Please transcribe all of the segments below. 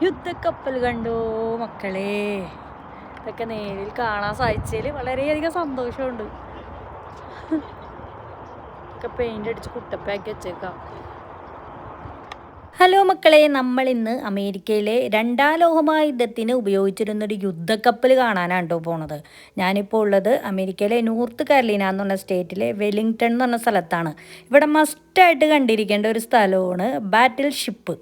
യുദ്ധക്കപ്പൽ കണ്ടു മക്കളെ. ഇതൊക്കെ നേരിൽ കാണാൻ സാധിച്ചതിൽ വളരെയധികം സന്തോഷമുണ്ട്. ഒക്കെ പെയിന്റ് അടിച്ച് കുട്ടപ്പാക്കി വെച്ചേക്കാം. ഹലോ മക്കളെ, നമ്മൾ ഇന്ന് അമേരിക്കയിലെ രണ്ടാം ലോകമഹായുദ്ധത്തിന് ഉപയോഗിച്ചിരുന്നൊരു യുദ്ധക്കപ്പൽ കാണാനാണ് കേട്ടോ പോണത്. ഞാനിപ്പോൾ ഉള്ളത് അമേരിക്കയിലെ നോർത്ത് കാരോലിന എന്ന് പറഞ്ഞ സ്റ്റേറ്റിലെ വെല്ലിംഗ്ടൺ എന്ന് പറഞ്ഞ സ്ഥലത്താണ്. ഇവിടെ മസ്റ്റായിട്ട് കണ്ടിരിക്കേണ്ട ഒരു സ്ഥലമാണ് ബാറ്റിൽ ഷിപ്പ്.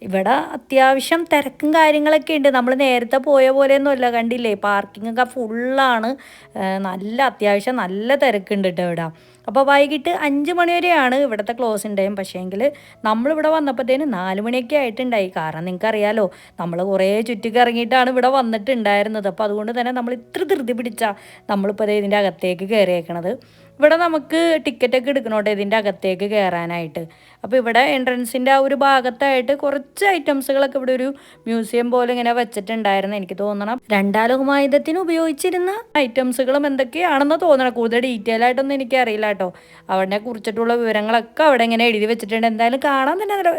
ഇവിടെ അത്യാവശ്യം തിരക്കും കാര്യങ്ങളൊക്കെ ഉണ്ട്. നമ്മൾ നേരത്തെ പോയ പോലെയൊന്നുമല്ല, കണ്ടില്ലേ പാർക്കിംഗ് ഒക്കെ ഫുള്ളാണ്. നല്ല അത്യാവശ്യം നല്ല തിരക്കുണ്ട് കേട്ടോ ഇവിടെ. അപ്പോൾ വൈകിട്ട് 5 മണി വരെയാണ് ഇവിടുത്തെ ക്ലോസിങ് ടൈം. പക്ഷേങ്കിൽ നമ്മളിവിടെ വന്നപ്പോഴത്തേന് 4 മണിയൊക്കെ ആയിട്ടുണ്ടായി. കാരണം നിങ്ങൾക്കറിയാലോ, നമ്മൾ കുറേ ചുറ്റിക്കറങ്ങിയിട്ടാണ് ഇവിടെ വന്നിട്ടുണ്ടായിരുന്നത്. അപ്പോൾ അതുകൊണ്ട് തന്നെ നമ്മൾ ഇത്ര ധൃതി പിടിച്ചാൽ നമ്മളിപ്പോൾ ഇതിൻ്റെ അകത്തേക്ക് കയറിയേക്കണത്. ഇവിടെ നമുക്ക് ടിക്കറ്റൊക്കെ എടുക്കണോട്ടെ ഇതിൻ്റെ അകത്തേക്ക് കയറാനായിട്ട്. അപ്പോൾ ഇവിടെ എൻട്രൻസിൻ്റെ ആ ഒരു ഭാഗത്തായിട്ട് കുറച്ച് ഐറ്റംസുകളൊക്കെ ഇവിടെ ഒരു മ്യൂസിയം പോലെ ഇങ്ങനെ വെച്ചിട്ടുണ്ടായിരുന്നു. എനിക്ക് തോന്നണം രണ്ടാം ലോകമഹായുദ്ധത്തിന് ഉപയോഗിച്ചിരുന്ന ഐറ്റംസുകളും എന്തൊക്കെയാണെന്ന് തോന്നണം. കൂടുതൽ ഡീറ്റെയിൽ ആയിട്ടൊന്നും എനിക്കറിയില്ല കേട്ടോ. അവിടെ കുറിച്ചിട്ടുള്ള വിവരങ്ങളൊക്കെ അവിടെ ഇങ്ങനെ എഴുതി വെച്ചിട്ടുണ്ട്. എന്തായാലും കാണാൻ തന്നെ നല്ല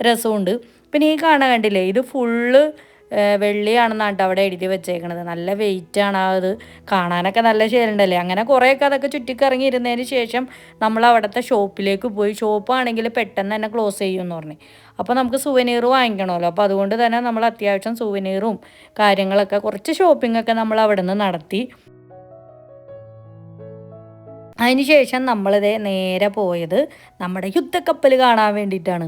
രസമുണ്ട്. പിന്നെ ഈ കാണാൻ കണ്ടില്ലേ, ഇത് ഫുള്ള് വെള്ളിയാണെന്നാണ് കേട്ടോ അവിടെ എഴുതി വെച്ചേക്കണത്. നല്ല വെയിറ്റാണ് അത്. കാണാനൊക്കെ നല്ല ശേലുണ്ടല്ലേ. അങ്ങനെ കുറേയൊക്കെ അതൊക്കെ ചുറ്റിക്കറങ്ങി ഇരുന്നതിന് ശേഷം നമ്മൾ അവിടുത്തെ ഷോപ്പിലേക്ക് പോയി. ഷോപ്പാണെങ്കിൽ പെട്ടെന്ന് തന്നെ ക്ലോസ് ചെയ്യുമെന്ന് പറഞ്ഞു. അപ്പോൾ നമുക്ക് സുവനീർ വാങ്ങിക്കണമല്ലോ. അപ്പോൾ അതുകൊണ്ട് തന്നെ നമ്മൾ അത്യാവശ്യം സുവനീറും കാര്യങ്ങളൊക്കെ കുറച്ച് ഷോപ്പിങ്ങൊക്കെ നമ്മൾ അവിടെ നിന്ന് നടത്തി. അതിനുശേഷം നമ്മളിത് നേരെ പോയത് നമ്മുടെ യുദ്ധക്കപ്പൽ കാണാൻ വേണ്ടിയിട്ടാണ്.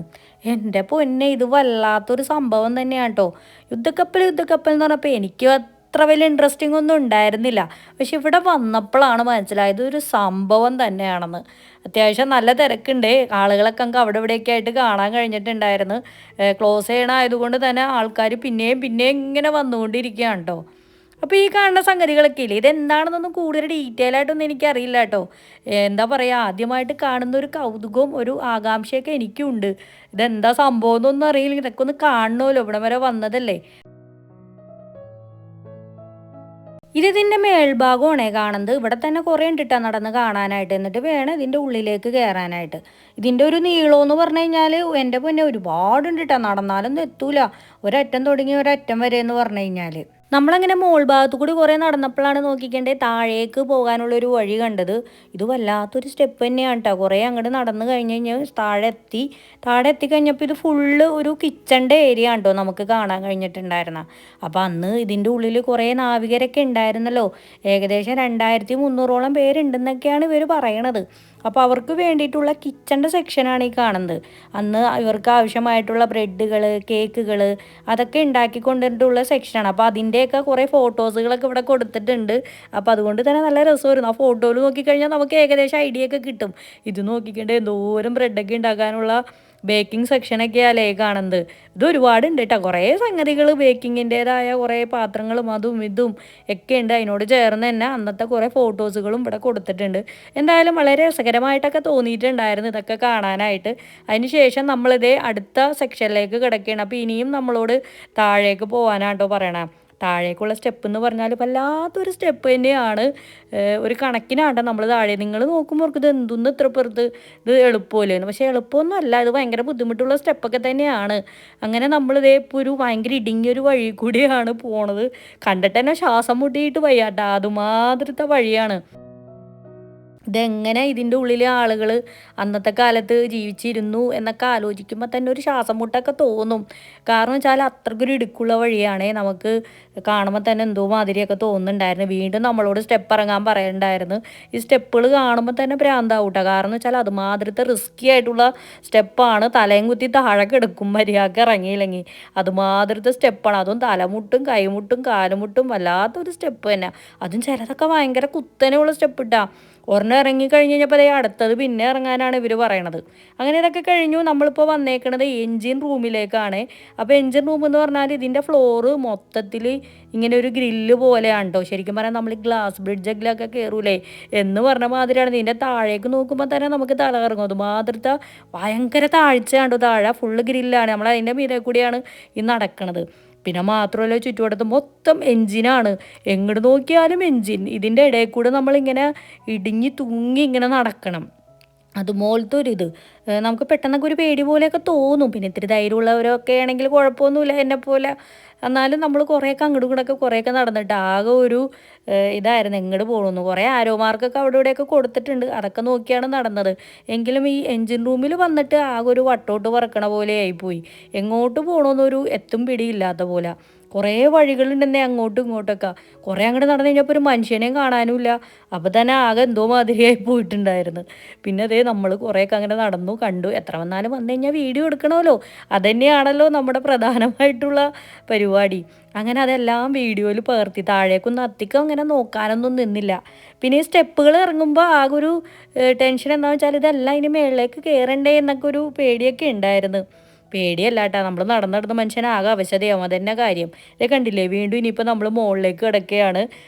എൻ്റെ പൊന്നെ, ഇത് വല്ലാത്തൊരു സംഭവം തന്നെയാണ് കേട്ടോ. യുദ്ധക്കപ്പൽ എന്ന് പറഞ്ഞപ്പോൾ എനിക്ക് അത്ര വലിയ ഇൻട്രസ്റ്റിംഗ് ഒന്നും ഉണ്ടായിരുന്നില്ല. പക്ഷെ ഇവിടെ വന്നപ്പോഴാണ് മനസ്സിലായത് ഒരു സംഭവം തന്നെയാണെന്ന്. അത്യാവശ്യം നല്ല തിരക്കുണ്ട്. ആളുകളൊക്കെ നമുക്ക് അവിടെ ഇവിടെയൊക്കെ ആയിട്ട് കാണാൻ കഴിഞ്ഞിട്ടുണ്ടായിരുന്നു. ക്ലോസ് ചെയ്യണമായതുകൊണ്ട് തന്നെ ആൾക്കാർ പിന്നെയും ഇങ്ങനെ വന്നുകൊണ്ടിരിക്കുകയാണ് കേട്ടോ. അപ്പോൾ ഈ കാണുന്ന സംഗതികളൊക്കെ ഇല്ലേ, ഇതെന്താണെന്നൊന്നും കൂടുതൽ ഡീറ്റെയിൽ ആയിട്ടൊന്നും എനിക്കറിയില്ല കേട്ടോ. എന്താ പറയുക, ആദ്യമായിട്ട് കാണുന്ന ഒരു കൗതുകവും ഒരു ആകാംക്ഷയൊക്കെ എനിക്കുണ്ട്. ഇതെന്താ സംഭവം എന്നൊന്നും അറിയില്ല. ഇതൊക്കെ ഒന്ന് കാണണമല്ലോ, ഇവിടെ വരെ വന്നതല്ലേ. ഇതിൻ്റെ മേൽഭാഗമാണേ കാണുന്നത്. ഇവിടെ തന്നെ കുറേ ഉണ്ട് കേട്ടോ നടന്ന് കാണാനായിട്ട്. എന്നിട്ട് വേണം ഇതിൻ്റെ ഉള്ളിലേക്ക് കയറാനായിട്ട്. ഇതിൻ്റെ ഒരു നീളമെന്ന് പറഞ്ഞു കഴിഞ്ഞാൽ എൻ്റെ പൊന്നെ ഒരുപാടുണ്ട് കേട്ടോ. നടന്നാലൊന്നും എത്തൂല. ഒരറ്റം തുടങ്ങി ഒരറ്റം വരെ എന്ന് പറഞ്ഞു കഴിഞ്ഞാൽ. നമ്മളങ്ങനെ മോൾ ഭാഗത്തു കൂടി കുറേ നടന്നപ്പോഴാണ് നോക്കിക്കേണ്ടത് താഴേക്ക് പോകാനുള്ളൊരു വഴി കണ്ടത്. ഇത് വല്ലാത്തൊരു സ്റ്റെപ്പ് തന്നെയാണ് കേട്ടോ. കുറേ അങ്ങോട്ട് നടന്നു കഴിഞ്ഞ് കഴിഞ്ഞാൽ താഴെ എത്തിക്കഴിഞ്ഞപ്പോൾ ഇത് ഫുള്ള് ഒരു കിച്ചണിൻ്റെ ഏരിയ ആണ് കേട്ടോ നമുക്ക് കാണാൻ കഴിഞ്ഞിട്ടുണ്ടായിരുന്ന. അപ്പോൾ അന്ന് ഇതിൻ്റെ ഉള്ളിൽ കുറേ നാവികരൊക്കെ ഉണ്ടായിരുന്നല്ലോ. ഏകദേശം 2300ഓളം പേരുണ്ടെന്നൊക്കെയാണ് ഇവർ പറയണത്. അപ്പോൾ അവർക്ക് വേണ്ടിയിട്ടുള്ള കിച്ചണിൻ്റെ സെക്ഷനാണ് ഈ കാണുന്നത്. അന്ന് ഇവർക്ക് ആവശ്യമായിട്ടുള്ള ബ്രെഡുകൾ, കേക്കുകൾ അതൊക്കെ ഉണ്ടാക്കി കൊണ്ടിട്ടുള്ള സെക്ഷനാണ്. അപ്പോൾ അതിൻ്റെയൊക്കെ കുറേ ഫോട്ടോസുകളൊക്കെ ഇവിടെ കൊടുത്തിട്ടുണ്ട്. അപ്പോൾ അതുകൊണ്ട് തന്നെ നല്ല രസമായിരുന്നു. ആ ഫോട്ടോയിൽ നോക്കിക്കഴിഞ്ഞാൽ നമുക്ക് ഏകദേശം ഐഡിയ ഒക്കെ കിട്ടും. ഇത് നോക്കിക്കേണ്ട എന്തോരം ബ്രെഡൊക്കെ ഉണ്ടാക്കാനുള്ള ബേക്കിംഗ് സെക്ഷനൊക്കെയല്ലേ കാണുന്നത്. ഇത് ഒരുപാടുണ്ട് കേട്ടോ. കുറേ സംഗതികൾ ബേക്കിങ്ങിൻ്റേതായ കുറേ പാത്രങ്ങളും അതും ഇതും ഒക്കെ ഉണ്ട്. അതിനോട് ചേർന്ന് തന്നെ അന്നത്തെ കുറേ ഫോട്ടോസുകളും ഇവിടെ കൊടുത്തിട്ടുണ്ട്. എന്തായാലും വളരെ രസകരമായിട്ടൊക്കെ തോന്നിയിട്ടുണ്ടായിരുന്നു ഇതൊക്കെ കാണാനായിട്ട്. അതിന് ശേഷം നമ്മളിതേ അടുത്ത സെക്ഷനിലേക്ക് കിടക്കുകയാണ്. അപ്പോൾ ഇനിയും നമ്മളോട് താഴേക്ക് പോകാനാട്ടോ പറയണം. താഴേക്കുള്ള സ്റ്റെപ്പ് എന്ന് പറഞ്ഞാൽ വല്ലാത്തൊരു സ്റ്റെപ്പ് തന്നെയാണ്. ഒരു കണക്കിനാട്ടോ നമ്മൾ താഴെ നിങ്ങൾ നോക്കുമ്പോൾ ഇത് എന്തൊന്നും ഇത്ര പുറത്ത് ഇത് എളുപ്പമല്ലേന്ന്. പക്ഷേ എളുപ്പമൊന്നും അല്ല, ഇത് ഭയങ്കര ബുദ്ധിമുട്ടുള്ള സ്റ്റെപ്പൊക്കെ തന്നെയാണ്. അങ്ങനെ നമ്മളിതേ ഇപ്പോൾ ഒരു ഭയങ്കര ഇടുങ്ങിയൊരു വഴി കൂടിയാണ് പോണത്. കണ്ടിട്ട് തന്നെ ശ്വാസം മുട്ടിയിട്ട് വയ്യാട്ടോ, അതുമാതിരത്തെ വഴിയാണ്. ഇതെങ്ങനെ ഇതിൻ്റെ ഉള്ളിലെ ആളുകൾ അന്നത്തെ കാലത്ത് ജീവിച്ചിരുന്നു എന്നൊക്കെ ആലോചിക്കുമ്പോൾ തന്നെ ഒരു ശ്വാസം മുട്ടൊക്കെ തോന്നും. കാരണം വെച്ചാൽ അത്രയ്ക്കൊരു ഇടുക്കുള്ള വഴിയാണേ. നമുക്ക് കാണുമ്പോൾ തന്നെ എന്തോ മാതിരിയൊക്കെ തോന്നുന്നുണ്ടായിരുന്നു. വീണ്ടും നമ്മളോട് സ്റ്റെപ്പ് ഇറങ്ങാൻ പറയുന്നുണ്ടായിരുന്നു. ഈ സ്റ്റെപ്പുകൾ കാണുമ്പോൾ തന്നെ ഭ്രാന്താവൂട്ടോ. കാരണം വെച്ചാൽ അതുമാതിരത്തെ റിസ്ക്കി ആയിട്ടുള്ള സ്റ്റെപ്പാണ്. തലയും കുത്തി താഴെ കിടക്കും മര്യാദക്ക് ഇറങ്ങിയില്ലെങ്കിൽ. അതുമാതിരത്തെ സ്റ്റെപ്പാണ്. അതും തലമുട്ടും കൈമുട്ടും കാലുമുട്ടും വല്ലാത്തൊരു സ്റ്റെപ്പ് തന്നെ. അതും ചിലതൊക്കെ ഭയങ്കര കുത്തനെയുള്ള സ്റ്റെപ്പ് ഇട്ടാ. ഒരെണ്ണം ഇറങ്ങി കഴിഞ്ഞ് കഴിഞ്ഞപ്പോൾ അതേ അടുത്തത് പിന്നെ ഇറങ്ങാനാണ് ഇവർ പറയണത്. അങ്ങനെ ഇതൊക്കെ കഴിഞ്ഞു. നമ്മളിപ്പോൾ വന്നേക്കണത് എൻജിൻ റൂമിലേക്കാണ്. അപ്പോൾ എൻജിൻ റൂം എന്ന് പറഞ്ഞാൽ ഇതിൻ്റെ ഫ്ലോറ് മൊത്തത്തിൽ ഇങ്ങനെ ഒരു ഗ്രില്ല് പോലെയാണ് കേട്ടോ. ശരിക്കും പറഞ്ഞാൽ നമ്മൾ ഗ്ലാസ് ബ്രിഡ്ജൊക്കെ കയറൂലേ എന്ന് പറഞ്ഞ മാതിരിയാണ്. ഇതിൻ്റെ താഴേക്ക് നോക്കുമ്പോൾ തന്നെ നമുക്ക് തല കറങ്ങും. അതുമാതിരത്തെ ഭയങ്കര താഴ്ചയാണ് താഴെ. ഫുള്ള് ഗ്രില്ലാണ്. നമ്മൾ അതിൻ്റെ മീതെ കൂടിയാണ് ഈ നടക്കണത്. പിന്നെ മാത്രമല്ല ചുറ്റുവട്ടത്ത് മൊത്തം എൻജിനാണ്. എങ്ങോട്ട് നോക്കിയാലും എൻജിൻ. ഇതിൻ്റെ ഇടയിൽ കൂടെ നമ്മളിങ്ങനെ ഇടുങ്ങി തൂങ്ങി ഇങ്ങനെ നടക്കണം. അതുപോലത്തെ ഒരിത് നമുക്ക് പെട്ടെന്നൊക്കെ ഒരു പേടി പോലെയൊക്കെ തോന്നും. പിന്നെ ഇത്തിരി ധൈര്യമുള്ളവരൊക്കെ ആണെങ്കിൽ കുഴപ്പമൊന്നുമില്ല എന്നെപ്പോലെ. എന്നാലും നമ്മൾ കുറേയൊക്കെ അങ്ങോട്ടും ഇങ്ങോട്ടൊക്കെ കുറേയൊക്കെ നടന്നിട്ട് ആകെ ഒരു ഇതായിരുന്നു എങ്ങോട്ട് പോകണമെന്ന്. കുറേ ആരോ മാർക്കൊക്കെ അവിടെ ഇവിടെയൊക്കെ കൊടുത്തിട്ടുണ്ട്. അതൊക്കെ നോക്കിയാണ് നടന്നത്. എങ്കിലും ഈ എൻജിൻ റൂമിൽ വന്നിട്ട് ആകെ ഒരു വട്ടോട്ട് പറക്കണ പോലെ ആയിപ്പോയി. എങ്ങോട്ട് പോകണമെന്നൊരു എത്തും പിടിയില്ലാത്ത പോലെ. കുറേ വഴികളുണ്ടെന്നേ അങ്ങോട്ടും ഇങ്ങോട്ടൊക്കെ. കുറേ അങ്ങോട്ട് നടന്നു കഴിഞ്ഞപ്പോൾ ഒരു മനുഷ്യനെയും കാണാനുമില്ല. അപ്പോൾ തന്നെ ആകെ എന്തോ മാതിരിയായി പോയിട്ടുണ്ടായിരുന്നു. പിന്നെ അതേ നമ്മൾ കുറേയൊക്കെ അങ്ങനെ നടന്നു കണ്ടു. എത്ര വന്നാലും വന്നു കഴിഞ്ഞാൽ വീഡിയോ എടുക്കണമല്ലോ. അതുതന്നെയാണല്ലോ നമ്മുടെ പ്രധാനമായിട്ടുള്ള പരിപാടി. അങ്ങനെ അതെല്ലാം വീഡിയോയിൽ പകർത്തി. താഴേക്കൊന്നും അധികം അങ്ങനെ നോക്കാനൊന്നും നിന്നില്ല. പിന്നെ ഈ സ്റ്റെപ്പുകൾ ഇറങ്ങുമ്പോൾ ആകെ ഒരു ടെൻഷൻ എന്താണെന്ന് വെച്ചാൽ ഇതെല്ലാം ഇനി മുകളിലേക്ക് കയറണ്ടേ എന്നൊക്കെ ഒരു പേടിയൊക്കെ ഉണ്ടായിരുന്നു. പേടിയല്ല കേട്ടോ, നമ്മൾ നടന്നിടന്ന് മനുഷ്യനാകെ അവശതയാവും. അതന്നെ കാര്യം. ഇത് കണ്ടില്ലേ, വീണ്ടും ഇനിയിപ്പോൾ നമ്മൾ മുകളിലേക്ക് കിടക്കുകയാണ്.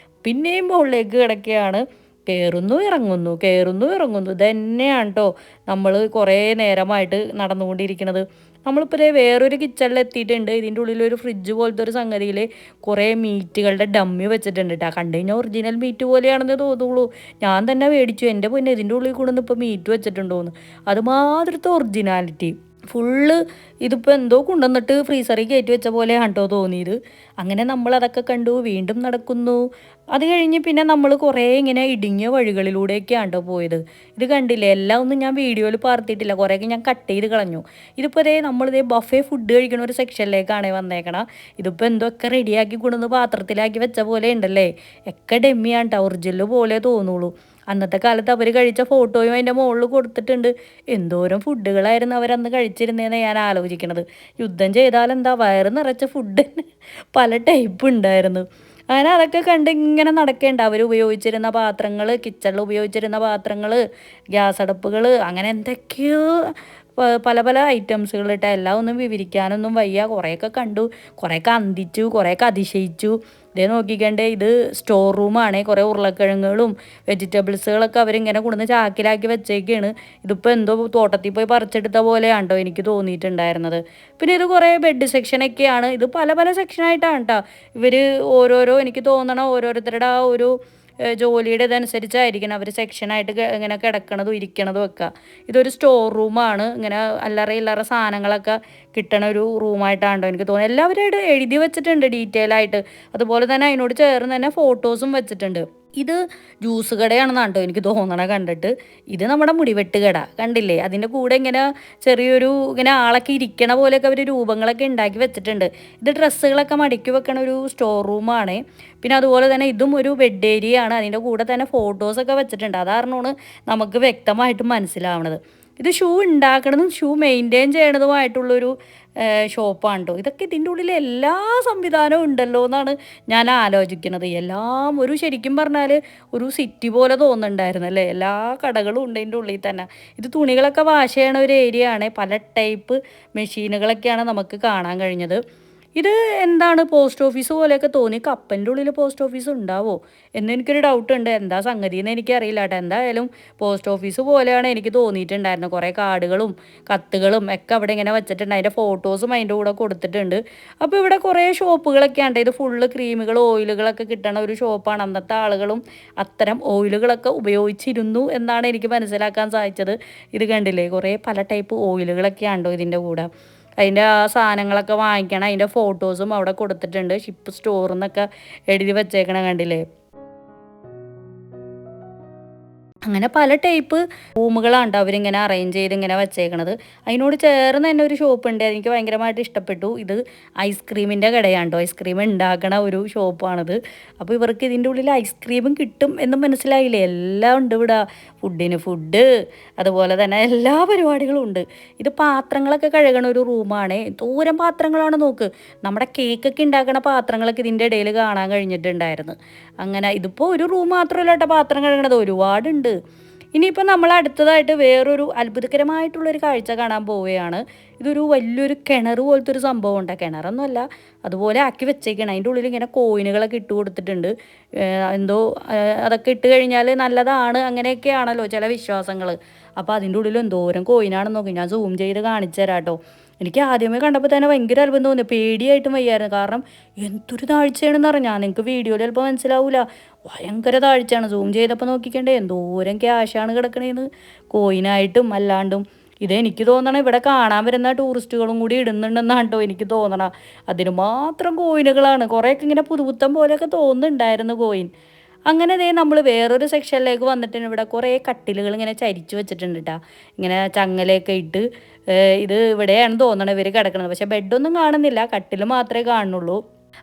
പിന്നെയും മുകളിലേക്ക് കിടക്കുകയാണ്. കയറുന്നു ഇറങ്ങുന്നു, കയറുന്നു ഇറങ്ങുന്നു. ഇതന്നെയാണ് കേട്ടോ നമ്മൾ കുറേ നേരമായിട്ട് നടന്നുകൊണ്ടിരിക്കുന്നത്. നമ്മളിപ്പോൾ വേറൊരു കിച്ചണിൽ എത്തിയിട്ടുണ്ട്. ഇതിൻ്റെ ഉള്ളിൽ ഒരു ഫ്രിഡ്ജ് പോലത്തെ ഒരു സംഗതിയിൽ കുറേ മീറ്റുകളുടെ ഡമ്മി വെച്ചിട്ടുണ്ട് കേട്ടോ. കണ്ടു കഴിഞ്ഞാൽ ഒറിജിനൽ മീറ്റ് പോലെയാണെന്ന് തോന്നുള്ളൂ. ഞാൻ തന്നെ മേടിച്ചു. എൻ്റെ പൊന്നെ, ഇതിൻ്റെ ഉള്ളിൽ കൊണ്ടൊന്നും ഇപ്പോൾ മീറ്റ് വെച്ചിട്ടുണ്ടോയെന്ന്. അതുമാത്രത്തെ ഒറിജിനാലിറ്റി ഫുള്ള്. ഇതിപ്പോൾ എന്തോ കൊണ്ടുവന്നിട്ട് ഫ്രീസറിൽ കയറ്റി വെച്ച പോലെയാണ് കേട്ടോ തോന്നിയത്. അങ്ങനെ നമ്മളതൊക്കെ കണ്ടു. വീണ്ടും നടക്കുന്നു. അത് കഴിഞ്ഞ് പിന്നെ നമ്മൾ കുറേ ഇങ്ങനെ ഇടുങ്ങിയ വഴികളിലൂടെയൊക്കെയാണ് കേട്ടോ പോയത്. ഇത് കണ്ടില്ലേ, എല്ലാം ഒന്നും ഞാൻ വീഡിയോയിൽ പാർത്തിയിട്ടില്ല. കുറേയൊക്കെ ഞാൻ കട്ട് ചെയ്ത് കളഞ്ഞു. ഇതിപ്പോൾ നമ്മളിതേ ബഫേ ഫുഡ് കഴിക്കുന്ന ഒരു സെക്ഷനിലേക്കാണ് വന്നേക്കണം. ഇതിപ്പോൾ എന്തൊക്കെ റെഡിയാക്കി കൊണ്ടുവന്ന് പാത്രത്തിലാക്കി വെച്ച പോലെ ഉണ്ടല്ലേ. ഒക്കെ ഡെമ്മിയാണ് കേട്ടോ, ഒറിജിനൽ പോലെ തോന്നുള്ളൂ. അന്നത്തെ കാലത്ത് അവർ കഴിച്ച ഫോട്ടോയും അതിൻ്റെ മുകളിൽ കൊടുത്തിട്ടുണ്ട്. എന്തോരം ഫുഡുകളായിരുന്നു അവരന്ന് കഴിച്ചിരുന്നതെന്ന് ഞാൻ ആലോചിക്കണത്. യുദ്ധം ചെയ്താലെന്താ, വയറ് നിറച്ച ഫുഡ് പല ടൈപ്പ് ഉണ്ടായിരുന്നു. അങ്ങനെ അതൊക്കെ കണ്ട് ഇങ്ങനെ നടക്കേണ്ട. അവർ ഉപയോഗിച്ചിരുന്ന പാത്രങ്ങൾ, കിച്ചണിൽ ഉപയോഗിച്ചിരുന്ന പാത്രങ്ങൾ, ഗ്യാസ് അടുപ്പുകൾ, അങ്ങനെ എന്തൊക്കെയോ പല പല ഐറ്റംസുകൾ ഇട്ട. എല്ലാം ഒന്നും വിവരിക്കാനൊന്നും വയ്യ. കുറേയൊക്കെ കണ്ടു, കുറേയൊക്കെ അന്തിച്ചു, കുറേയൊക്കെ അതിശയിച്ചു. ഇതേ നോക്കിക്കണ്ടേ, ഇത് സ്റ്റോർ റൂമാണ്. കുറേ ഉരുളക്കിഴങ്ങുകളും വെജിറ്റബിൾസുകളൊക്കെ അവരിങ്ങനെ കൊണ്ടുവന്ന് ചാക്കിലാക്കി വെച്ചേക്കാണ്. ഇതിപ്പോൾ എന്തോ തോട്ടത്തിൽ പോയി പറിച്ചെടുത്ത പോലെയാണോ എനിക്ക് തോന്നിയിട്ടുണ്ടായിരുന്നത്. പിന്നെ ഇത് കുറേ ബെഡ് സെക്ഷനൊക്കെയാണ്. ഇത് പല പല സെക്ഷനായിട്ടാണ് കേട്ടോ ഇവർ ഓരോരോ, എനിക്ക് തോന്നണം ഓരോരുത്തരുടെ ആ ഒരു ജോലിയുടെ ഇതനുസരിച്ചായിരിക്കണം അവർ സെക്ഷനായിട്ട് ഇങ്ങനെ കിടക്കണതും ഇരിക്കണതും ഒക്കെ. ഇതൊരു സ്റ്റോർ റൂമാണ്. ഇങ്ങനെ അല്ലറ ഇല്ലറ സാധനങ്ങളൊക്കെ കിട്ടണ ഒരു റൂമായിട്ടാണോ എനിക്ക് തോന്നുന്നത്. എല്ലാവരും എഴുതി വെച്ചിട്ടുണ്ട് ഡീറ്റെയിൽ ആയിട്ട്. അതുപോലെ തന്നെ അതിനോട് ചേർന്ന് തന്നെ ഫോട്ടോസും വെച്ചിട്ടുണ്ട്. ഇത് ജ്യൂസ് കടയാണെന്നാണ് കേട്ടോ എനിക്ക് തോന്നണ കണ്ടിട്ട്. ഇത് നമ്മുടെ മുടിവെട്ട് കട കണ്ടില്ലേ. അതിൻ്റെ കൂടെ ഇങ്ങനെ ചെറിയൊരു ഇങ്ങനെ ആളൊക്കെ ഇരിക്കണ പോലെയൊക്കെ അവർ രൂപങ്ങളൊക്കെ ഉണ്ടാക്കി വെച്ചിട്ടുണ്ട്. ഇത് ഡ്രസ്സുകളൊക്കെ മടക്കി വെക്കണ ഒരു സ്റ്റോർ റൂമാണ്. പിന്നെ അതുപോലെ തന്നെ ഇതും ഒരു ബെഡ് ഏരിയ ആണ്. അതിൻ്റെ കൂടെ തന്നെ ഫോട്ടോസൊക്കെ വെച്ചിട്ടുണ്ട്. അതാരണമാണ് നമുക്ക് വ്യക്തമായിട്ട് മനസ്സിലാവണത്. ഇത് ഷൂ ഉണ്ടാക്കണതും ഷൂ മെയിൻറ്റെയിൻ ചെയ്യണതുമായിട്ടുള്ളൊരു ഷോപ്പാണ് കേട്ടോ. ഇതൊക്കെ ഇതിൻ്റെ ഉള്ളിൽ എല്ലാ സംവിധാനവും ഉണ്ടല്ലോ എന്നാണ് ഞാൻ ആലോചിക്കുന്നത്. എല്ലാം ഒരു ശരിക്കും പറഞ്ഞാൽ ഒരു സിറ്റി പോലെ തോന്നുന്നുണ്ടായിരുന്നു അല്ലേ. എല്ലാ കടകളും ഉണ്ട് ഇതിൻ്റെ ഉള്ളിൽ തന്നെ. ഇത് തുണികളൊക്കെ വാഷ് ചെയ്യണ ഒരു ഏരിയ ആണ്. പല ടൈപ്പ് മെഷീനുകളൊക്കെയാണ് നമുക്ക് കാണാൻ കഴിഞ്ഞത്. ഇത് എന്താണ്, പോസ്റ്റ് ഓഫീസ് പോലെയൊക്കെ തോന്നി. കപ്പലിൻ്റെ ഉള്ളിൽ പോസ്റ്റ് ഓഫീസ് ഉണ്ടാവോ എന്നെനിക്കൊരു ഡൗട്ട് ഉണ്ട്. എന്താ സംഗതി എന്ന് എനിക്കറിയില്ല കേട്ടോ. എന്തായാലും പോസ്റ്റ് ഓഫീസ് പോലെയാണ് എനിക്ക് തോന്നിയിട്ടുണ്ടായിരുന്നത്. കുറേ കാർഡുകളും കത്തുകളും ഒക്കെ അവിടെ ഇങ്ങനെ വെച്ചിട്ടുണ്ട്. അതിൻ്റെ ഫോട്ടോസും അതിൻ്റെ കൂടെ കൊടുത്തിട്ടുണ്ട്. അപ്പോൾ ഇവിടെ കുറേ ഷോപ്പുകളൊക്കെ ഉണ്ട്. ഇത് ഫുള്ള് ക്രീമുകൾ, ഓയിലുകളൊക്കെ കിട്ടണ ഒരു ഷോപ്പാണ്. അന്നത്തെ ആളുകളും അത്തരം ഓയിലുകളൊക്കെ ഉപയോഗിച്ചിരുന്നു എന്നാണ് എനിക്ക് മനസ്സിലാക്കാൻ സാധിച്ചത്. ഇത് കണ്ടില്ലേ, കുറേ പല ടൈപ്പ് ഓയിലുകളൊക്കെ ഉണ്ടോ ഇതിൻ്റെ കൂടെ. അതിൻ്റെ ആ സാധനങ്ങളൊക്കെ വാങ്ങിക്കണം. അതിൻ്റെ ഫോട്ടോസും അവിടെ കൊടുത്തിട്ടുണ്ട്. ഷിപ്പ് സ്റ്റോർ എന്നൊക്കെ എഴുതി വെച്ചേക്കണ കണ്ടില്ലേ. അങ്ങനെ പല ടൈപ്പ് റൂമുകളാണ് അവരിങ്ങനെ അറേഞ്ച് ചെയ്ത് ഇങ്ങനെ വെച്ചേക്കണത്. അതിനോട് ചേർന്ന് തന്നെ ഒരു ഷോപ്പ് ഉണ്ട്. എനിക്ക് ഭയങ്കരമായിട്ട് ഇഷ്ടപ്പെട്ടു. ഇത് ഐസ്ക്രീമിൻ്റെ കടയാണ് കേട്ടോ. ഐസ്ക്രീം ഉണ്ടാക്കണ ഒരു ഷോപ്പാണിത്. അപ്പോൾ ഇവർക്ക് ഇതിൻ്റെ ഉള്ളിൽ ഐസ്ക്രീമും കിട്ടും എന്ന് മനസ്സിലായില്ലേ. എല്ലാം ഉണ്ട് ഇവിടെ. ഫുഡിന് ഫുഡ്, അതുപോലെ തന്നെ എല്ലാ പരിപാടികളും ഉണ്ട്. ഇത് പാത്രങ്ങളൊക്കെ കഴുകണ ഒരു റൂമാണ്. ദൂരം പാത്രങ്ങളാണ് നോക്ക്. നമ്മുടെ കേക്കൊക്കെ ഉണ്ടാക്കണ പാത്രങ്ങളൊക്കെ ഇതിൻ്റെ ഇടയിൽ കാണാൻ കഴിഞ്ഞിട്ടുണ്ടായിരുന്നു. അങ്ങനെ ഇതിപ്പോൾ ഒരു റൂം മാത്രമല്ല കേട്ടോ പാത്രം കഴുകണത്, ഒരുപാടുണ്ട്. ഇനിയിപ്പോൾ നമ്മൾ അടുത്തതായിട്ട് വേറൊരു അത്ഭുതകരമായിട്ടുള്ളൊരു കാഴ്ച കാണാൻ പോവുകയാണ്. ഇതൊരു വലിയൊരു കിണർ പോലത്തെ ഒരു സംഭവം ഉണ്ട്. കിണറൊന്നുമല്ല, അതുപോലെ ആക്കി വെച്ചേക്കണം. അതിൻ്റെ ഉള്ളിൽ ഇങ്ങനെ കോയിനുകളൊക്കെ ഇട്ട് കൊടുത്തിട്ടുണ്ട്. എന്തോ അതൊക്കെ ഇട്ട് കഴിഞ്ഞാൽ നല്ലതാണ് അങ്ങനെയൊക്കെയാണല്ലോ ചില വിശ്വാസങ്ങൾ. അപ്പോൾ അതിൻ്റെ ഉള്ളിൽ എന്തോരം കോയിനാണെന്ന് നോക്കി. ഞാൻ സൂം ചെയ്ത് കാണിച്ചു തരാം കേട്ടോ. എനിക്ക് ആദ്യമേ കണ്ടപ്പോൾ തന്നെ ഭയങ്കര അത്ഭുതം തോന്നി, പേടിയായിട്ടും വയ്യായിരുന്നു. കാരണം എന്തൊരു താഴ്ചയാണെന്ന് പറഞ്ഞാൽ നിങ്ങൾക്ക് വീഡിയോയിൽ ചിലപ്പോൾ മനസ്സിലാവില്ല. ഭയങ്കര താഴ്ചയാണ്. സൂം ചെയ്തപ്പോൾ നോക്കിക്കണ്ടേ എന്തോരം ക്യാഷാണ് കിടക്കണേന്ന്, കോയിനായിട്ടും അല്ലാണ്ടും. ഇതെനിക്ക് തോന്നണം ഇവിടെ കാണാൻ വരുന്ന ടൂറിസ്റ്റുകളും കൂടി ഇടുന്നുണ്ടെന്നാണ് കേട്ടോ എനിക്ക് തോന്നണം. അതിന് മാത്രം കോയിനുകളാണ്. കുറേയൊക്കെ ഇങ്ങനെ പുതുപുത്തൻ പോലെയൊക്കെ തോന്നുന്നുണ്ടായിരുന്നു കോയിൻ. അങ്ങനെ ദേ നമ്മൾ വേറൊരു സെക്ഷനിലേക്ക് വന്നിട്ടുണ്ട്. ഇവിടെ കുറേ കട്ടിലുകൾ ഇങ്ങനെ ചരിച്ചു വെച്ചിട്ടുണ്ട് കേട്ടോ, ഇങ്ങനെ ചങ്ങലയൊക്കെ ഇട്ട്. ഇത് ഇവിടെയാണ് തോന്നണത് ഇവർ കിടക്കുന്നത്. പക്ഷേ ബെഡൊന്നും കാണുന്നില്ല, കട്ടിൽ മാത്രമേ കാണുന്നുള്ളൂ.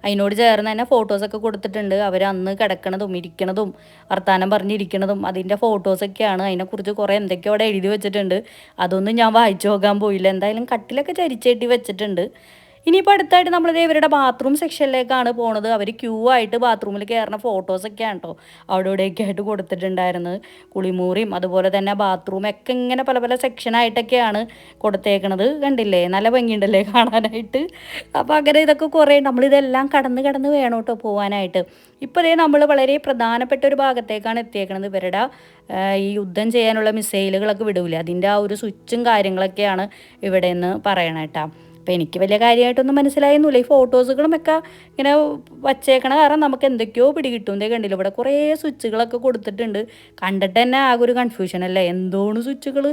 അതിനോട് ചേർന്ന് തന്നെ ഫോട്ടോസൊക്കെ കൊടുത്തിട്ടുണ്ട്. അവർ അന്ന് കിടക്കണതും ഇരിക്കണതും വർത്താനം പറഞ്ഞിരിക്കണതും അതിൻ്റെ ഫോട്ടോസൊക്കെയാണ്. അതിനെക്കുറിച്ച് കുറേ എന്തൊക്കെയോ അവിടെ എഴുതി വെച്ചിട്ടുണ്ട്. അതൊന്നും ഞാൻ വായിച്ചു നോക്കാൻ പോയില്ല. എന്തായാലും കട്ടിലൊക്കെ ചരിച്ചേട്ടി വെച്ചിട്ടുണ്ട്. ഇനിയിപ്പോൾ അടുത്തായിട്ട് നമ്മളിത് ഇവരുടെ ബാത്റൂം സെക്ഷനിലേക്കാണ് പോണത്. അവർ ക്യൂ ആയിട്ട് ബാത്റൂമിൽ കയറുന്ന ഫോട്ടോസൊക്കെയാണ് കേട്ടോ അവിടെ ഇവിടെയൊക്കെ ആയിട്ട് കൊടുത്തിട്ടുണ്ടായിരുന്നത്. കുളിമുറിയും അതുപോലെ തന്നെ ബാത്റൂമൊക്കെ ഇങ്ങനെ പല പല സെക്ഷനായിട്ടൊക്കെയാണ് കൊടുത്തേക്കണത്. കണ്ടില്ലേ, നല്ല ഭംഗിയുണ്ടല്ലേ കാണാനായിട്ട്. അപ്പോൾ അങ്ങനെ ഇതൊക്കെ കുറേ നമ്മളിതെല്ലാം കടന്ന് കടന്ന് വേണം കേട്ടോ പോകാനായിട്ട്. ഇപ്പോൾ ഇതേ നമ്മൾ വളരെ പ്രധാനപ്പെട്ട ഒരു ഭാഗത്തേക്കാണ് എത്തിയേക്കണത്. ഇവരുടെ ഈ യുദ്ധം ചെയ്യാനുള്ള മിസൈലുകളൊക്കെ വിടൂലേ, അതിൻ്റെ ആ ഒരു സ്വിച്ചും കാര്യങ്ങളൊക്കെയാണ് ഇവിടെ നിന്ന് പറയണ കേട്ടോ. അപ്പോൾ എനിക്ക് വലിയ കാര്യമായിട്ടൊന്നും മനസ്സിലായൊന്നുമില്ല. ഈ ഫോട്ടോസുകളുമൊക്കെ ഇങ്ങനെ വച്ചേക്കണ കാരണം നമുക്ക് എന്തൊക്കെയോ പിടികിട്ടും. എന്തേ കണ്ടില്ല, ഇവിടെ കുറേ സ്വിച്ചുകളൊക്കെ കൊടുത്തിട്ടുണ്ട്. കണ്ടിട്ട് തന്നെ ആകെ ഒരു കൺഫ്യൂഷൻ അല്ലേ, എന്തോന്ന് സ്വിച്ചുകൾ,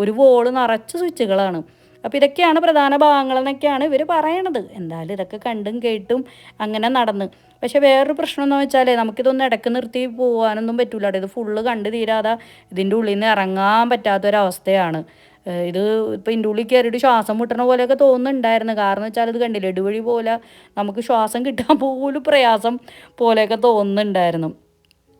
ഒരു വോള് നിറച്ച് സ്വിച്ചുകളാണ്. അപ്പോൾ ഇതൊക്കെയാണ് പ്രധാന ഭാഗങ്ങളെന്നൊക്കെയാണ് ഇവർ പറയണത്. എന്തായാലും ഇതൊക്കെ കണ്ടും കേട്ടും അങ്ങനെ നടന്ന്. പക്ഷേ വേറൊരു പ്രശ്നം എന്ന് വെച്ചാൽ നമുക്കിതൊന്നും ഇടയ്ക്ക് നിർത്തി പോകാനൊന്നും പറ്റില്ല. ഇത് ഫുള്ള് കണ്ട് തീരാതെ ഇതിൻ്റെ ഉള്ളിൽ നിന്ന് ഇറങ്ങാൻ പറ്റാത്തൊരവസ്ഥയാണ്. ഇത് ഇപ്പോൾ ഇതിൻ്റെ ഉള്ളിൽ കയറിയിട്ട് ശ്വാസം മുട്ടണ പോലെയൊക്കെ തോന്നുന്നുണ്ടായിരുന്നു. കാരണം വെച്ചാൽ ഇത് കണ്ടില്ല, ഇടുവഴി പോലെ നമുക്ക് ശ്വാസം കിട്ടാൻ പോലും പ്രയാസം പോലെയൊക്കെ തോന്നുന്നുണ്ടായിരുന്നു.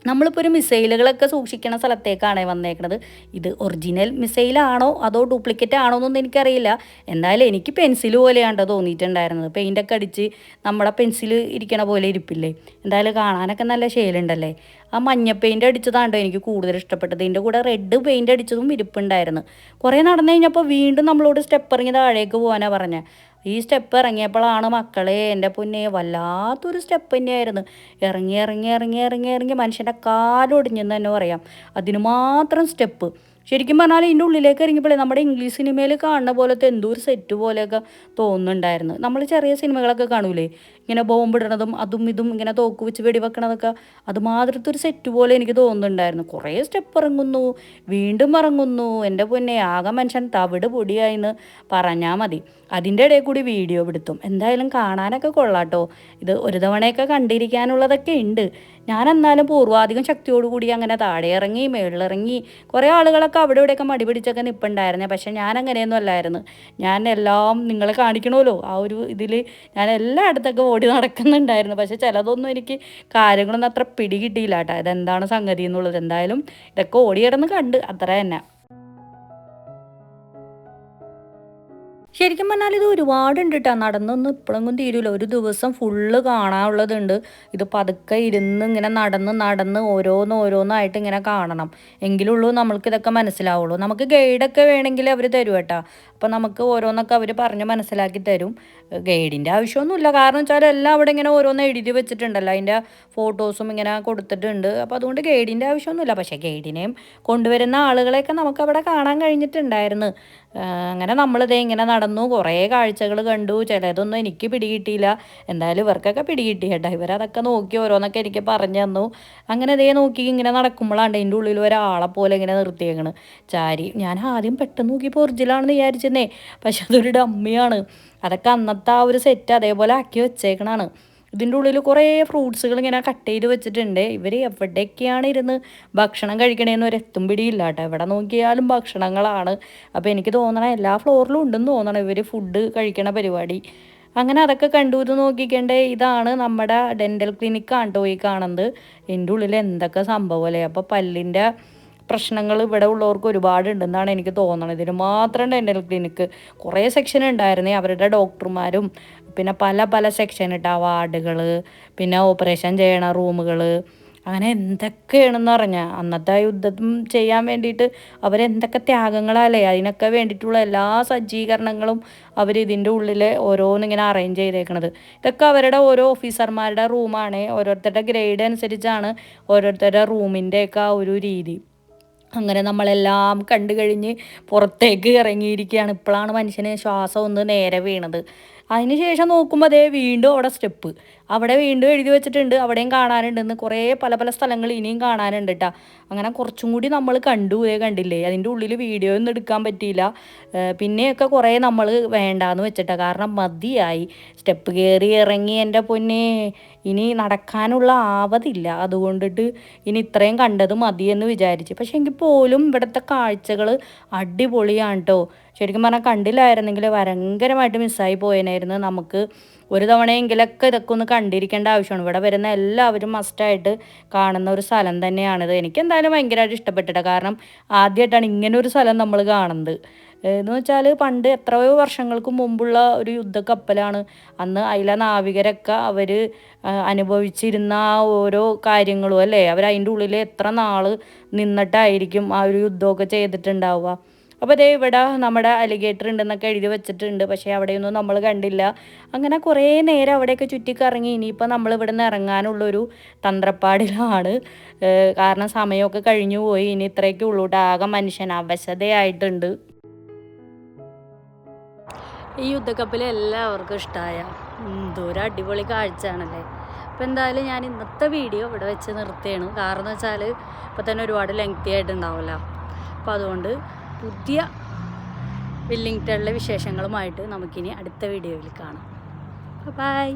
നമ്മളിപ്പോൾ ഒരു മിസൈലുകളൊക്കെ സൂക്ഷിക്കുന്ന സ്ഥലത്തേക്കാണ് വന്നേക്കുന്നത്. ഇത് ഒറിജിനൽ മിസൈലാണോ അതോ ഡ്യൂപ്ലിക്കേറ്റ് ആണോ എന്നൊന്നും എനിക്കറിയില്ല. എന്തായാലും എനിക്ക് പെൻസിൽ പോലെയാണ് തോന്നിയിട്ടുണ്ടായിരുന്നത്. പെയിൻ്റൊക്കെ അടിച്ച് നമ്മുടെ പെൻസിൽ ഇരിക്കണ പോലെ ഇരിപ്പില്ലേ. എന്തായാലും കാണാനൊക്കെ നല്ല ഷേലുണ്ടല്ലേ. ആ മഞ്ഞ പെയിൻ്റ് അടിച്ചതാണ്ടോ എനിക്ക് കൂടുതൽ ഇഷ്ടപ്പെട്ടത്. ഇതിൻ്റെ കൂടെ റെഡ് പെയിൻ്റ് അടിച്ചതും ഇരിപ്പുണ്ടായിരുന്നു. കുറേ നടന്നു കഴിഞ്ഞപ്പോൾ വീണ്ടും നമ്മളോട് സ്റ്റെപ്പ് ഇറങ്ങി താഴേക്ക് പോകാനാണ് പറഞ്ഞത്. ഈ സ്റ്റെപ്പ് ഇറങ്ങിയപ്പോഴാണ് മക്കളെ എൻ്റെ പൊന്നെ വല്ലാത്തൊരു സ്റ്റെപ്പ് തന്നെയായിരുന്നു. ഇറങ്ങി ഇറങ്ങി ഇറങ്ങി ഇറങ്ങി ഇറങ്ങി മനുഷ്യൻ്റെ കാലൊടിഞ്ഞെന്ന് തന്നെ പറയാം. അതിന് മാത്രം സ്റ്റെപ്പ്. ശരിക്കും പറഞ്ഞാൽ ഇതിൻ്റെ ഉള്ളിലേക്ക് ഇറങ്ങിയപ്പോഴേ നമ്മുടെ ഇംഗ്ലീഷ് സിനിമയിൽ കാണുന്ന പോലത്തെ എന്തോ ഒരു സെറ്റ് പോലെയൊക്കെ തോന്നുന്നുണ്ടായിരുന്നു. നമ്മൾ ചെറിയ സിനിമകളൊക്കെ കാണൂലേ, ഇങ്ങനെ ബോംബിടണതും അതും ഇതും ഇങ്ങനെ തോക്ക് വെച്ച് വെടിവെക്കണതൊക്കെ, അതുമാതിരത്തെ ഒരു സെറ്റ് പോലെ എനിക്ക് തോന്നുന്നുണ്ടായിരുന്നു. കുറേ സ്റ്റെപ്പ് ഇറങ്ങുന്നു, വീണ്ടും ഇറങ്ങുന്നു. എൻ്റെ പൊന്നെ ആകെ മനുഷ്യൻ തവിട് പൊടിയായിന്ന് പറഞ്ഞാൽ മതി. അതിൻ്റെ ഇടയിൽ കൂടി വീഡിയോ പിടുത്തും. എന്തായാലും കാണാനൊക്കെ കൊള്ളാട്ടോ. ഇത് ഒരു തവണയൊക്കെ കണ്ടിരിക്കാനുള്ളതൊക്കെ ഉണ്ട്. ഞാൻ എന്നാലും പൂർവാധികം ശക്തിയോടുകൂടി അങ്ങനെ താഴെ ഇറങ്ങി മേളിലിറങ്ങി. കുറേ ആളുകളൊക്കെ അവിടെ ഇവിടെയൊക്കെ മടി പിടിച്ചൊക്കെ നിൽപ്പുണ്ടായിരുന്നേ. പക്ഷേ ഞാൻ അങ്ങനെയൊന്നും അല്ലായിരുന്നു. ഞാൻ എല്ലാം നിങ്ങളെ കാണിക്കണമല്ലോ, ആ ഒരു ഇതിൽ ഞാൻ എല്ലായിടത്തൊക്കെ ഓടി നടക്കുന്നുണ്ടായിരുന്നു. പക്ഷേ ചിലതൊന്നും എനിക്ക് കാര്യങ്ങളൊന്നും അത്ര പിടികിട്ടിയില്ല കേട്ടോ, ഇതെന്താണ് സംഗതി എന്നുള്ളത്. എന്തായാലും ഇതൊക്കെ ഓടിയിടന്ന് കണ്ട്, അത്ര തന്നെ. ശരിക്കും പറഞ്ഞാൽ ഇത് ഒരുപാടുണ്ട് കേട്ടോ, നടന്നൊന്നും ഇപ്പോഴൊന്നും തീരുമില്ല. ഒരു ദിവസം ഫുള്ള് കാണാനുള്ളതുണ്ട്. ഇത് പതുക്കെ ഇരുന്ന് ഇങ്ങനെ നടന്ന് നടന്ന് ഓരോന്നായിട്ട് ഇങ്ങനെ കാണണം, എങ്കിലുള്ളൂ നമ്മൾക്കിതൊക്കെ മനസ്സിലാവുള്ളൂ. നമുക്ക് ഗൈഡൊക്കെ വേണമെങ്കിൽ അവർ തരും കേട്ടോ. അപ്പോൾ നമുക്ക് ഓരോന്നൊക്കെ അവർ പറഞ്ഞ് മനസ്സിലാക്കി തരും. ഗൈഡിൻ്റെ ആവശ്യമൊന്നുമില്ല. കാരണം വെച്ചാൽ എല്ലാം അവിടെ ഇങ്ങനെ ഓരോന്ന് എഴുതി വെച്ചിട്ടുണ്ടല്ലോ, അതിൻ്റെ ഫോട്ടോസും ഇങ്ങനെ കൊടുത്തിട്ടുണ്ട്. അപ്പോൾ അതുകൊണ്ട് ഗൈഡിൻ്റെ ആവശ്യമൊന്നുമില്ല. പക്ഷേ ഗൈഡിനെയും കൊണ്ടുവരുന്ന ആളുകളെയൊക്കെ നമുക്കവിടെ കാണാൻ കഴിഞ്ഞിട്ടുണ്ടായിരുന്നു. അങ്ങനെ നമ്മളിതേ ഇങ്ങനെ നടന്നു, കുറേ കാഴ്ചകൾ കണ്ടു. ചിലതൊന്നും എനിക്ക് പിടികിട്ടിയില്ല. എന്തായാലും ഇവർക്കൊക്കെ പിടികിട്ടി കേട്ടോ. ഇവരതൊക്കെ നോക്കി ഓരോന്നൊക്കെ എനിക്ക് പറഞ്ഞു തന്നു. അങ്ങനെ ഇതേ നോക്കി ഇങ്ങനെ നടക്കുമ്പോഴാണ് അതിൻ്റെ ഉള്ളിൽ ഒരാളെ പോലെ ഇങ്ങനെ നിർത്തിയേക്കണ് ചാരി. ഞാൻ ആദ്യം പെട്ടെന്ന് നോക്കിയപ്പോൾ ഒറിജിനലാണെന്ന് വിചാരിച്ചെന്നേ, പക്ഷെ അതൊരു ഡമ്മിയാണ്. അതൊക്കെ അന്നത്തെ ആ ഒരു സെറ്റ് അതേപോലെ ആക്കി വെച്ചേക്കണാണ്. ഇതിൻ്റെ ഉള്ളിൽ കുറേ ഫ്രൂട്ട്സുകൾ ഇങ്ങനെ കട്ട് ചെയ്ത് വെച്ചിട്ടുണ്ട്. ഇവർ എവിടേക്കാണ് ഇരുന്ന് ഭക്ഷണം കഴിക്കണേന്ന് ഒരു എത്തും പിടിയില്ല കേട്ടോ. എവിടെ നോക്കിയാലും ഭക്ഷണങ്ങളാണ്. അപ്പോൾ എനിക്ക് തോന്നണം എല്ലാ ഫ്ലോറിലും ഉണ്ടെന്ന് തോന്നണം ഇവർ ഫുഡ് കഴിക്കണ പരിപാടി. അങ്ങനെ അതൊക്കെ കണ്ടു. ഇത് നോക്കിക്കണ്ടേ, ഇതാണ് നമ്മുടെ ഡെൻ്റൽ ക്ലിനിക്കാണ് കേട്ടോ ഈ കാണുന്നത്. എൻ്റെ ഉള്ളിൽ എന്തൊക്കെ സംഭവമല്ലേ. അപ്പോൾ പല്ലിൻ്റെ പ്രശ്നങ്ങൾ ഇവിടെ ഉള്ളവർക്ക് ഒരുപാടുണ്ടെന്നാണ് എനിക്ക് തോന്നണത്. ഇതിന് മാത്രം ഡെൻ്റൽ ക്ലിനിക്ക് കുറേ സെക്ഷൻ ഉണ്ടായിരുന്നേ. അവരുടെ ഡോക്ടർമാരും പിന്നെ പല പല സെക്ഷൻ ഇട്ട വാർഡുകൾ, പിന്നെ ഓപ്പറേഷൻ ചെയ്യണ റൂമുകൾ, അങ്ങനെ എന്തൊക്കെയാണെന്ന് പറഞ്ഞാൽ അന്നത്തെ യുദ്ധം ചെയ്യാൻ വേണ്ടിയിട്ട് അവരെന്തൊക്കെ ത്യാഗങ്ങളല്ലേ. അതിനൊക്കെ വേണ്ടിയിട്ടുള്ള എല്ലാ സജ്ജീകരണങ്ങളും അവർ ഇതിൻ്റെ ഉള്ളിൽ ഓരോന്നിങ്ങനെ അറേഞ്ച് ചെയ്തേക്കണത്. ഇതൊക്കെ അവരുടെ ഓരോ ഓഫീസർമാരുടെ റൂമാണ്. ഓരോരുത്തരുടെ ഗ്രേഡ് അനുസരിച്ചാണ് ഓരോരുത്തരുടെ റൂമിൻ്റെയൊക്കെ ആ ഒരു രീതി. അങ്ങനെ നമ്മളെല്ലാം കണ്ടു കഴിഞ്ഞ് പുറത്തേക്ക് ഇറങ്ങിയിരിക്കുകയാണ്. ഇപ്പോഴാണ് മനുഷ്യന് ശ്വാസം ഒന്ന് നേരെ വീണത്. അതിന് ശേഷം നോക്കുമ്പോൾ അതേ വീണ്ടും അവിടെ സ്റ്റെപ്പ്, അവിടെ വീണ്ടും എഴുതി വെച്ചിട്ടുണ്ട്, അവിടെയും കാണാനുണ്ടെന്ന്. കുറേ പല പല സ്ഥലങ്ങൾ ഇനിയും കാണാനുണ്ട് കേട്ടോ. അങ്ങനെ കുറച്ചും കൂടി നമ്മൾ കണ്ടു. കണ്ടില്ലേ, അതിൻ്റെ ഉള്ളിൽ വീഡിയോ ഒന്നും എടുക്കാൻ പറ്റിയില്ല. പിന്നെയൊക്കെ കുറേ നമ്മൾ വേണ്ടാന്ന് വെച്ചിട്ടാണ്, കാരണം മതിയായി. സ്റ്റെപ്പ് കയറി ഇറങ്ങി എൻ്റെ പൊന്നേ, ഇനി നടക്കാനുള്ള ആവതില്ല. അതുകൊണ്ടിട്ട് ഇനി ഇത്രയും കണ്ടത് മതിയെന്ന് വിചാരിച്ച്. പക്ഷേ എങ്കിൽ പോലും ഇവിടുത്തെ കാഴ്ചകൾ അടിപൊളിയാണ് കേട്ടോ. ശരിക്കും പറഞ്ഞാൽ കണ്ടില്ലായിരുന്നെങ്കിൽ ഭയങ്കരമായിട്ട് മിസ്സായി പോയനായിരുന്നു. നമുക്ക് ഒരു തവണയെങ്കിലൊക്കെ ഇതൊക്കെ ഒന്ന് കണ്ടിരിക്കേണ്ട ആവശ്യമാണ്. ഇവിടെ വരുന്ന എല്ലാവരും മസ്റ്റായിട്ട് കാണുന്ന ഒരു സ്ഥലം തന്നെയാണിത്. എനിക്കെന്തായാലും ഭയങ്കരമായിട്ട് ഇഷ്ടപ്പെട്ടിട്ട്, കാരണം ആദ്യമായിട്ടാണ് ഇങ്ങനെ ഒരു സ്ഥലം നമ്മൾ കാണുന്നത്. എന്ന് വെച്ചാൽ പണ്ട് എത്രയോ വർഷങ്ങൾക്ക് മുമ്പുള്ള ഒരു യുദ്ധക്കപ്പലാണ്. അന്ന് അതിലെ നാവികരൊക്കെ അവർ അനുഭവിച്ചിരുന്ന ആ ഓരോ കാര്യങ്ങളും അല്ലേ, അവർ അതിൻ്റെ ഉള്ളിൽ എത്ര നാൾ നിന്നിട്ടായിരിക്കും ആ ഒരു യുദ്ധമൊക്കെ ചെയ്തിട്ടുണ്ടാവുക. അപ്പോൾ അതേ ഇവിടെ നമ്മുടെ അലിഗേറ്റർ ഉണ്ടെന്നൊക്കെ എഴുതി വെച്ചിട്ടുണ്ട്, പക്ഷേ അവിടെയൊന്നും നമ്മൾ കണ്ടില്ല. അങ്ങനെ കുറേ നേരം അവിടെയൊക്കെ ചുറ്റിക്കറങ്ങി. ഇനിയിപ്പോൾ നമ്മൾ ഇവിടെ നിന്ന് ഇറങ്ങാനുള്ളൊരു തന്ത്രപ്പാടിലാണ്. കാരണം സമയമൊക്കെ കഴിഞ്ഞു പോയി. ഇനി ഇത്രയൊക്കെ ഉള്ളൂ. ആകെ മനുഷ്യൻ അവശതയായിട്ടുണ്ട്. ഈ യുദ്ധക്കപ്പൽ എല്ലാവർക്കും ഇഷ്ടമായ എന്തോരം അടിപൊളി കാഴ്ചയാണല്ലേ. അപ്പോൾ എന്തായാലും ഞാൻ ഇന്നത്തെ വീഡിയോ ഇവിടെ വെച്ച് നിർത്തുകയാണ്. കാരണം എന്ന് വെച്ചാൽ ഇപ്പോൾ തന്നെ ഒരുപാട് ലെങ്തി ആയിട്ടുണ്ടാവില്ല. അപ്പോൾ അതുകൊണ്ട് പുതിയ വെല്ലിംഗ്ടണിലെ വിശേഷങ്ങളുമായിട്ട് നമുക്കിനി അടുത്ത വീഡിയോയിൽ കാണാം. ബൈ.